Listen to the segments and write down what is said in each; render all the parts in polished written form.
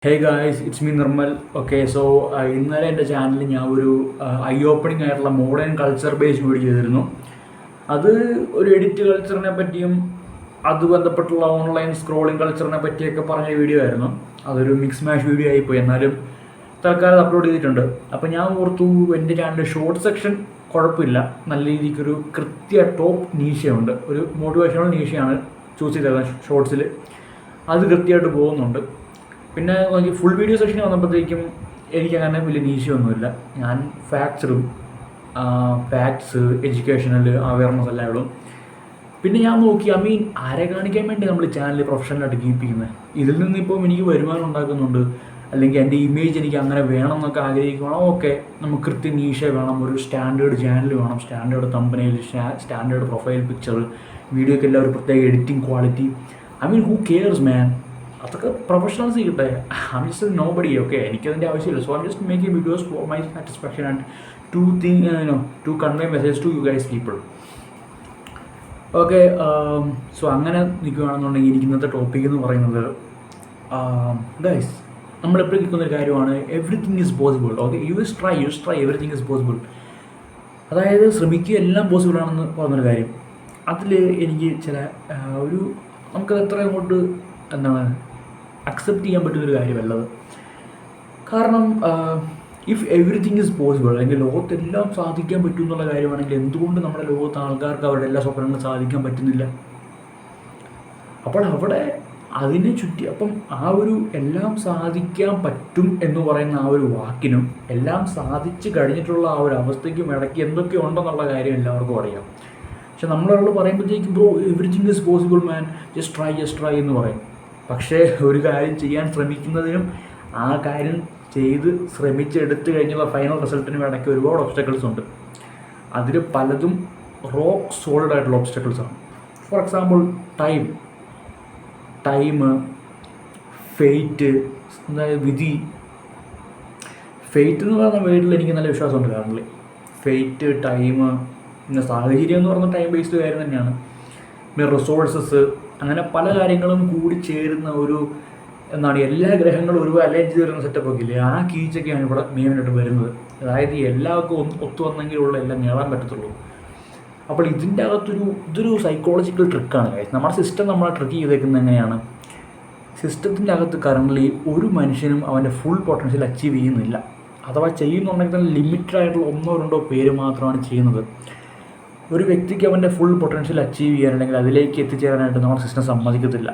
Hey guys, it's me Nirmal. Okay, so ഇന്നലെ എൻ്റെ ചാനലിൽ ഞാൻ ഒരു ഐ ഓപ്പണിംഗ് ആയിട്ടുള്ള മോഡേൺ കൾച്ചർ ബേസ്ഡ് വീഡിയോ ചെയ്തിരുന്നു. അത് ഒരു എഡിറ്റ് കൾച്ചറിനെ പറ്റിയും അത് ബന്ധപ്പെട്ടുള്ള ഓൺലൈൻ സ്ക്രോളിംഗ് കൾച്ചറിനെ പറ്റിയൊക്കെ പറഞ്ഞ വീഡിയോ ആയിരുന്നു. അതൊരു മിക്സ് മാഷ് വീഡിയോ ആയിപ്പോയി, എന്നാലും തൽക്കാലം അപ്ലോഡ് ചെയ്തിട്ടുണ്ട്. അപ്പോൾ ഞാൻ ഓർത്തു എൻ്റെ ചാനലിൽ ഷോർട്ട് സെക്ഷൻ കുഴപ്പമില്ല, നല്ല രീതിക്കൊരു കൃത്യ ടോപ്പ് നീശയുണ്ട്, ഒരു മോട്ടിവേഷണൽ നീശയാണ് ചൂസ് ചെയ്തത് ഷോർട്സിൽ. അത് കൃത്യമായിട്ട് പോകുന്നുണ്ട്. പിന്നെ ഫുൾ വീഡിയോ സെഷൻ വന്നപ്പോഴത്തേക്കും എനിക്കങ്ങനെ വലിയ നീശയൊന്നുമില്ല. ഞാൻ ഫാക്ട്സ്, എഡ്യൂക്കേഷണൽ അവയർനെസ് എല്ലാം ഇടും. പിന്നെ ഞാൻ നോക്കി, ആരെ കാണിക്കാൻ വേണ്ടി നമ്മൾ ചാനൽ പ്രൊഫഷണലായിട്ട് കീപ്പ് ചെയ്യുന്നത്? ഇതിൽ നിന്നിപ്പം എനിക്ക് വരുമാനം ഉണ്ടാക്കുന്നുണ്ട്, അല്ലെങ്കിൽ എൻ്റെ ഇമേജ് എനിക്ക് അങ്ങനെ വേണം എന്നൊക്കെ ആഗ്രഹിക്കണം. ഓക്കെ, നമുക്ക് കൃത്യ നീശ വേണം, ഒരു സ്റ്റാൻഡേർഡ് ചാനൽ വേണം, സ്റ്റാൻഡേർഡ് തമ്പനയിൽ, സ്റ്റാൻഡേർഡ് പ്രൊഫൈൽ പിക്ചർ, വീഡിയോയ്ക്ക് എല്ലാം ഒരു പ്രത്യേക editing quality. Who cares man? അതൊക്കെ പ്രൊഫഷണൽസ് ചെയ്യട്ടെ. I just no buddy. Okay, എനിക്കതിൻ്റെ ആവശ്യമില്ല. So I just making videos for my satisfaction and to convey message to you guys people. Okay, so അങ്ങനെ നിൽക്കുകയാണെന്നുണ്ടെങ്കിൽ എനിക്ക് ഇന്നത്തെ ടോപ്പിക് എന്ന് പറയുന്നത്, ഗൈസ്, നമ്മളെപ്പോഴും നിൽക്കുന്നൊരു കാര്യമാണ് everything is possible. Okay, you try everything is possible. അതായത് ശ്രമിക്കുക, എല്ലാം പോസിബിൾ ആണെന്ന് പറഞ്ഞൊരു കാര്യം. അതിൽ എനിക്ക് ചില നമുക്കത് എത്ര അങ്ങോട്ട് അക്സെപ്റ്റ് ചെയ്യാൻ പറ്റുന്നൊരു കാര്യമല്ലത്. കാരണം ഇഫ് എവറിത്തിങ് ഈസ് പോസിബിൾ, അല്ലെങ്കിൽ ലോകത്തെല്ലാം സാധിക്കാൻ പറ്റും എന്നുള്ള കാര്യമാണെങ്കിൽ എന്തുകൊണ്ട് നമ്മുടെ ലോകത്ത് ആൾക്കാർക്ക് അവരുടെ എല്ലാ സ്വപ്നങ്ങളും സാധിക്കാൻ പറ്റുന്നില്ല? അപ്പോൾ അവിടെ അതിനെ ചുറ്റി എല്ലാം സാധിക്കാൻ പറ്റും എന്ന് പറയുന്ന ആ ഒരു വാക്കിനും എല്ലാം സാധിച്ച് കഴിഞ്ഞിട്ടുള്ള ആ ഒരു അവസ്ഥയ്ക്കും ഇടയ്ക്ക് എന്തൊക്കെ ഉണ്ടെന്നുള്ള കാര്യം എല്ലാവർക്കും അറിയാം. പക്ഷെ നമ്മളൊരാൾ പറയുമ്പോഴത്തേക്കും bro everything is possible man, just try എന്ന് പറയും. പക്ഷേ ഒരു കാര്യം ചെയ്യാൻ ശ്രമിക്കുന്നതിനും ആ കാര്യം ചെയ്ത് ശ്രമിച്ചെടുത്ത് കഴിഞ്ഞുള്ള ഫൈനൽ റിസൾട്ടിനും ഇടയ്ക്ക് ഒരുപാട് ഒബ്സ്റ്റക്കിൾസ് ഉണ്ട്. അതിൽ പലതും റോക്ക് സോളിഡ് ആയിട്ടുള്ള ഒബ്സ്റ്റക്കിൾസാണ്. ഫോർ എക്സാമ്പിൾ ടൈം, ഫെയ്റ്റ്, അതായത് വിധി. ഫെയ്റ്റ് എന്ന് പറയുന്ന വേർഡിൽ എനിക്ക് നല്ല വിശ്വാസമുണ്ട്. കാരണം ഫെയ്റ്റ്, ടൈം, പിന്നെ സാഹചര്യം എന്ന് പറഞ്ഞ ടൈം ബേസ്ഡ് കാര്യം തന്നെയാണ്. പിന്നെ റിസോഴ്സസ്, അങ്ങനെ പല കാര്യങ്ങളും കൂടി ചേരുന്ന എല്ലാ ഗ്രഹങ്ങളും ഒരു അലൈൻ ചെയ്ത് വരുന്ന സെറ്റപ്പൊക്കെ ഇല്ലേ, ആ കീച്ചൊക്കെയാണ് ഇവിടെ മെയിനായിട്ട് വരുന്നത്. അതായത് എല്ലാവർക്കും ഒത്തു വന്നെങ്കിലുള്ള എല്ലാം നേടാൻ പറ്റത്തുള്ളൂ. അപ്പോൾ ഇതിൻ്റെ ഇതൊരു സൈക്കോളജിക്കൽ ട്രിക്കാണ്. നമ്മുടെ സിസ്റ്റം നമ്മളെ ട്രിക്ക് ചെയ്തേക്കുന്നത് എങ്ങനെയാണ്? സിസ്റ്റത്തിൻ്റെ അകത്ത് കറൻ്റ്ലി ഒരു മനുഷ്യനും അവൻ്റെ ഫുൾ പൊട്ടൻഷ്യൽ അച്ചീവ് ചെയ്യുന്നില്ല. അഥവാ ചെയ്യുന്നുണ്ടെങ്കിൽ തന്നെ ലിമിറ്റഡ് ആയിട്ടുള്ള 1-2 പേര് മാത്രമാണ് ചെയ്യുന്നത്. ഒരു വ്യക്തിക്ക് അവൻ്റെ ഫുൾ പൊട്ടൻഷ്യൽ അച്ചീവ് ചെയ്യാനുണ്ടെങ്കിൽ അതിലേക്ക് എത്തിച്ചേരാനായിട്ട് നമ്മുടെ സിസ്റ്റം സമ്മതിക്കത്തില്ല.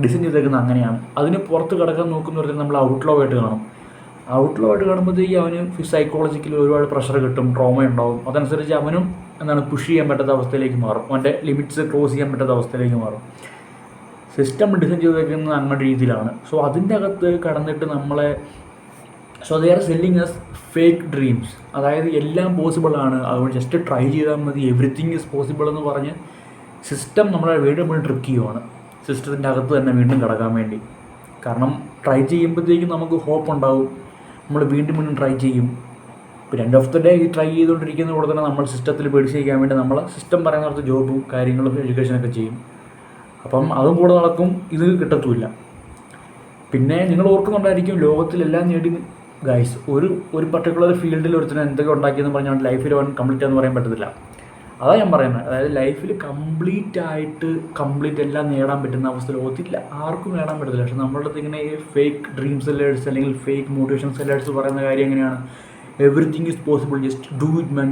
ഡിസൈൻ ചെയ്തേക്കുന്നത് അങ്ങനെയാണ്. അതിന് പുറത്ത് കിടക്കാൻ നോക്കുന്നവർക്ക് നമ്മൾ ഔട്ട്ലോ ആയിട്ട് കാണുമ്പോഴത്തേക്ക് അവന് സൈക്കോളജിക്കലി ഒരുപാട് പ്രഷർ കിട്ടും, ട്രോമ ഉണ്ടാവും. അതനുസരിച്ച് അവനും പുഷ് ചെയ്യാൻ പറ്റാത്ത അവസ്ഥയിലേക്ക് മാറും, അവൻ്റെ ലിമിറ്റ്സ് ക്രോസ് ചെയ്യാൻ പറ്റാത്ത അവസ്ഥയിലേക്ക് മാറും. സിസ്റ്റം ഡിസൈൻ ചെയ്തേക്കുന്നത് അങ്ങനെ രീതിയിലാണ്. സോ അതിൻ്റെ അകത്ത് കടന്നിട്ട് they are selling us fake dreams. അതായത് എല്ലാം പോസിബിളാണ്, അതുകൊണ്ട് ജസ്റ്റ് ട്രൈ ചെയ്താൽ മതി, എവറിത്തിങ് ഈസ് പോസിബിൾ എന്ന് പറഞ്ഞ് സിസ്റ്റം നമ്മളെ വീണ്ടും ട്രിക്ക് ചെയ്യുവാണ്, സിസ്റ്റത്തിൻ്റെ അകത്ത് തന്നെ വീണ്ടും കിടക്കാൻ വേണ്ടി. കാരണം ട്രൈ ചെയ്യുമ്പോഴത്തേക്കും നമുക്ക് ഹോപ്പ് ഉണ്ടാവും, നമ്മൾ വീണ്ടും ട്രൈ ചെയ്യും. ഇപ്പോൾ എൻഡ് ഓഫ് ദ ഡേ ഈ ട്രൈ ചെയ്തുകൊണ്ടിരിക്കുന്ന കൂടെ തന്നെ നമ്മൾ സിസ്റ്റത്തിൽ പിടിച്ചിരിക്കാൻ വേണ്ടി നമ്മൾ സിസ്റ്റം പറയുന്നിടത്ത് ജോബും കാര്യങ്ങളും എഡ്യൂക്കേഷനൊക്കെ ചെയ്യും. അതും കൂടെ നടക്കും, ഇത് കിട്ടത്തുമില്ല. പിന്നെ നിങ്ങൾ ഓർക്കുന്നുണ്ടായിരിക്കും, ലോകത്തിലെല്ലാം നേടി ഗൈസ്, ഒരു പർട്ടിക്കുലർ ഫീൽഡിൽ ഒരുത്തിന് എന്തൊക്കെ ഉണ്ടാക്കിയെന്ന് പറഞ്ഞാൽ ലൈഫിൽ കംപ്ലീറ്റ് എന്ന് പറയാൻ പറ്റത്തില്ല. അതാണ് ഞാൻ പറയുന്നത്. അതായത് ലൈഫിൽ കംപ്ലീറ്റ് എല്ലാം നേടാൻ പറ്റുന്ന അവസ്ഥ ലോകത്തില്ല, ആർക്കും നേടാൻ പറ്റത്തില്ല. പക്ഷെ നമ്മളുടെ അടുത്ത് ഇങ്ങനെ ഫേക്ക് ഡ്രീം സെല്ലേഴ്സ് അല്ലെങ്കിൽ ഫേക്ക് മോട്ടിവേഷൻ സെല്ലേഴ്സ് പറയുന്ന കാര്യം എങ്ങനെയാണ്? Everything is possible, just do it man,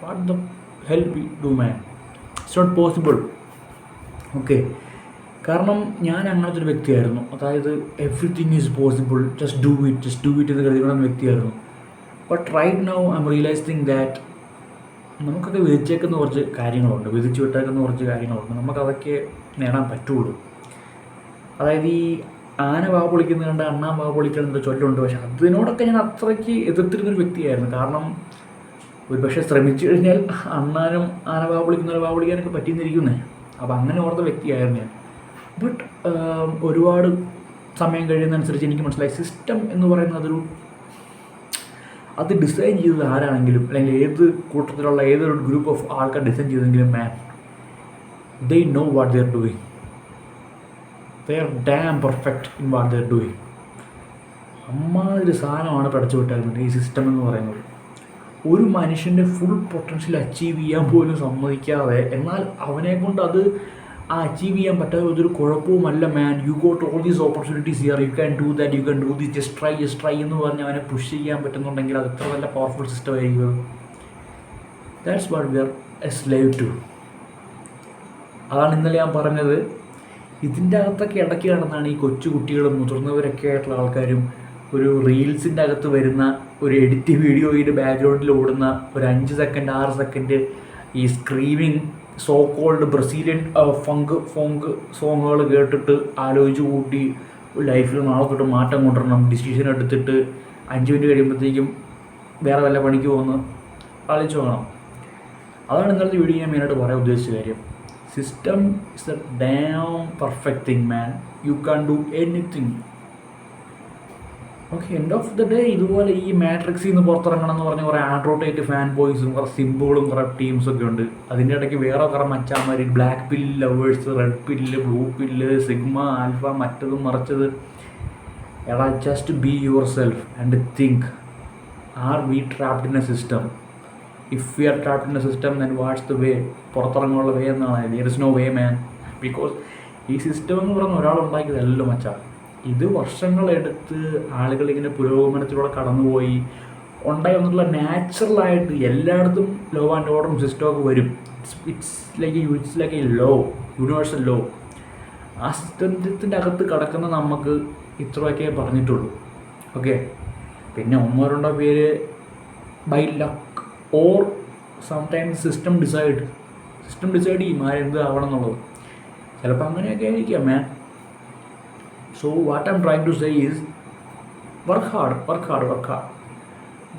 what the hell we do man, it's not possible. Okay, കാരണം ഞാൻ അങ്ങനത്തെ ഒരു വ്യക്തിയായിരുന്നു. അതായത് everything is possible, just do it എന്ന് കരുതിക്കൊണ്ടുന്ന വ്യക്തിയായിരുന്നു. But right now I am realising that നമുക്കൊക്കെ വിധിച്ചു വിട്ടേക്കുന്ന കുറച്ച് കാര്യങ്ങളുണ്ട്, നമുക്കതൊക്കെ നേടാൻ പറ്റുള്ളൂ. അതായത് ഈ ആന വാ പൊളിക്കുന്നത് കണ്ട് അണ്ണാൻ വാ പൊളിക്കുന്നത് ചൊല്ലുണ്ട്. പക്ഷെ അതിനോടൊക്കെ ഞാൻ അത്രയ്ക്ക് എതിർത്തിരുന്നൊരു വ്യക്തിയായിരുന്നു. കാരണം ഒരു പക്ഷേ ശ്രമിച്ചു കഴിഞ്ഞാൽ അണ്ണാനും ആന വാ പൊളിക്കാനൊക്കെ പറ്റിയെന്നിരിക്കുന്നേ. അപ്പോൾ അങ്ങനെ ഓർത്ത വ്യക്തിയായിരുന്നു ഞാൻ. ബട്ട് ഒരുപാട് സമയം കഴിയുന്നതനുസരിച്ച് എനിക്ക് മനസ്സിലായി, സിസ്റ്റം എന്ന് പറയുന്നത് അത് ഡിസൈൻ ചെയ്തത് ആരാണെങ്കിലും, അല്ലെങ്കിൽ ഏത് കൂട്ടത്തിലുള്ള ഏതൊരു ഗ്രൂപ്പ് ഓഫ് ആൾക്കാർ ഡിസൈൻ ചെയ്തെങ്കിലും they know what they are doing. They are dam perfect in what they are doing. അമ്മാതിരി സാധനമാണ് പഠിച്ചു വിട്ടേക്കുന്നത് ഈ സിസ്റ്റം എന്ന് പറയുന്നത്. ഒരു മനുഷ്യൻ്റെ ഫുൾ പൊട്ടൻഷ്യൽ അച്ചീവ് ചെയ്യാൻ പോലും സമ്മതിക്കാതെ, എന്നാൽ അവനെ കൊണ്ട് അത് അച്ചീവ് ചെയ്യാൻ പറ്റാതെ ഒരു കുഴപ്പവുമല്ല man, you got all these opportunities here, you can do that, you can do this, just try എന്ന് പറഞ്ഞ് അവനെ പുഷ് ചെയ്യാൻ പറ്റുന്നുണ്ടെങ്കിൽ അത് എത്ര നല്ല പവർഫുൾ സിസ്റ്റം ആയിരിക്കും. That's what we are a slave to. അതാണ് ഇന്നലെ ഞാൻ പറഞ്ഞത്. ഇതിൻ്റെ അകത്തൊക്കെ ഇടയ്ക്ക് കിടന്നാണ് ഈ കൊച്ചു കുട്ടികളും മുതിർന്നവരൊക്കെ ആയിട്ടുള്ള ആൾക്കാരും ഒരു റീൽസിൻ്റെ അകത്ത് വരുന്ന ഒരു എഡിറ്റ് വീഡിയോയുടെ ബാക്ക്ഗ്രൗണ്ടിൽ ഓടുന്ന ഒരു 5 സെക്കൻഡ് 6 സെക്കൻഡ് ഈ screaming so called Brazilian funk സോങ്ങുകൾ കേട്ടിട്ട് ആലോചിച്ച് കൂട്ടി ലൈഫിൽ നാളെ തൊട്ട് മാറ്റം കൊണ്ടുവരണം, ഡിസിഷൻ എടുത്തിട്ട് 5 മിനിറ്റ് കഴിയുമ്പോഴത്തേക്കും വേറെ വല്ല പണിക്ക് പോകുന്നു ആലോചിച്ച് വേണം. അതാണ് ഇന്നലത്തെ വീഡിയോ ഞാൻ മെയിനായിട്ട് പറയാൻ ഉദ്ദേശിച്ച കാര്യം. System is a damn perfect thing man, you can do anything. Okay, end of the day ഇതുപോലെ ഈ മാട്രിക്സിൽ നിന്ന് പുറത്തിറങ്ങണം എന്ന് പറഞ്ഞ കുറേ ആൻഡ്രോട്ടേറ്റ് ഫാൻ ബോയ്സും കുറേ സിമ്പിളും കുറേ ടീംസൊക്കെ ഉണ്ട്. അതിൻ്റെ ഇടയ്ക്ക് വേറെ കുറേ മച്ചാന്മാർ, black pill lovers, red pill, blue pill, sigma, alpha, മറ്റതും മറിച്ചത്. എടാ, just be yourself and think, are we trapped in a system? If we are trapped in a system then what's the way? പുറത്തിറങ്ങാനുള്ള way എന്നാണ്. There is no way man. Because ഈ system എന്ന് പറഞ്ഞ ഒരാളുണ്ടാക്കിയതല്ലോ മച്ചാ. ഇത് വർഷങ്ങളെടുത്ത് ആളുകളിങ്ങനെ പുരോഗമനത്തിലൂടെ കടന്നുപോയി ഉണ്ടായി വന്നിട്ടുള്ള നാച്ചുറലായിട്ട് എല്ലായിടത്തും ലോ ആൻഡ് ഓർഡറും സിസ്റ്റമൊക്കെ വരും. It's like a law, universal law. ആ സിസ്റ്റത്തിൻ്റെ അകത്ത് കിടക്കുന്ന നമുക്ക് ഇത്രയൊക്കെ പറഞ്ഞിട്ടുള്ളൂ. ഓക്കെ, പിന്നെ 1-2 പേര് by luck or sometimes system decide ചെയ്യും ആരെന്ത് ആവണം എന്നുള്ളത്. ചിലപ്പോൾ അങ്ങനെയൊക്കെ ആയിരിക്കാം മാൻ. So what I'm trying to say is work hard.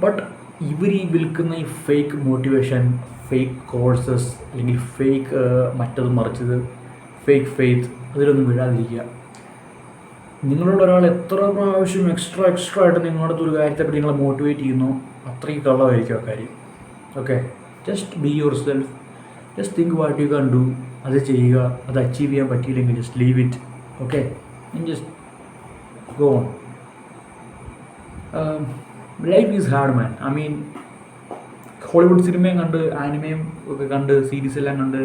But ഇവർ ഈ വിൽക്കുന്ന ഈ ഫേക്ക് മോട്ടിവേഷൻ, ഫേക്ക് കോഴ്സസ്, അല്ലെങ്കിൽ ഫേക്ക് മറ്റത് മറിച്ചത്, ഫേക്ക് ഫെയ്ത്ത്, അതിലൊന്നും വീഴാതിരിക്കുക. നിങ്ങളോട് ഒരാൾ എത്ര പ്രാവശ്യം എക്സ്ട്രാ ആയിട്ട് നിങ്ങളുടെ ഒരു കാര്യത്തെപ്പറ്റി നിങ്ങളെ മോട്ടിവേറ്റ് ചെയ്യുന്നു, അത്രയ്ക്ക് കള്ളമായിരിക്കും ആ കാര്യം. Okay, just be yourself, just think what you can do. അത് ചെയ്യുക. അത് അച്ചീവ് ചെയ്യാൻ പറ്റിയില്ലെങ്കിൽ just leave it. Okay, and just go on. Life is hard man. I mean, Hollywood സിനിമയും കണ്ട്, ആനിമയും ഒക്കെ കണ്ട്, സീരീസ് എല്ലാം കണ്ട്,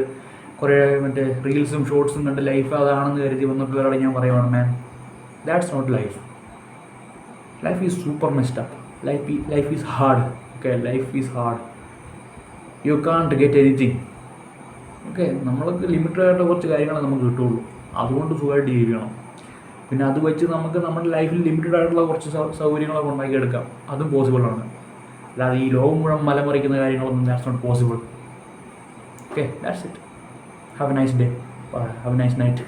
കുറേ മറ്റേ റീൽസും ഷോർട്സും കണ്ട് ലൈഫ് അതാണെന്ന് കരുതി വന്നപ്പോഴാണ് ഞാൻ പറയുവാണ് man, that's not life. Life is super messed up. Life is hard. Okay, life is hard. You can't get anything. Okay, നമ്മൾക്ക് ലിമിറ്റഡ് ആയിട്ട് കുറച്ച് കാര്യങ്ങളെ നമുക്ക് കിട്ടുള്ളൂ. അതുകൊണ്ട് സുഖമായിട്ട് ജീവിക്കണം. പിന്നെ അത് വെച്ച് നമുക്ക് നമ്മുടെ ലൈഫിൽ ലിമിറ്റഡ് ആയിട്ടുള്ള കുറച്ച് സൗകര്യങ്ങളൊക്കെ ഉണ്ടാക്കിയെടുക്കാം. അതും പോസിബിളാണ്. അല്ലാതെ ഈ ലോകം മുഴുവൻ മലമറിക്കുന്ന കാര്യങ്ങളൊന്നും that's not possible. Okay, that's it. Have a nice day. Have a nice night.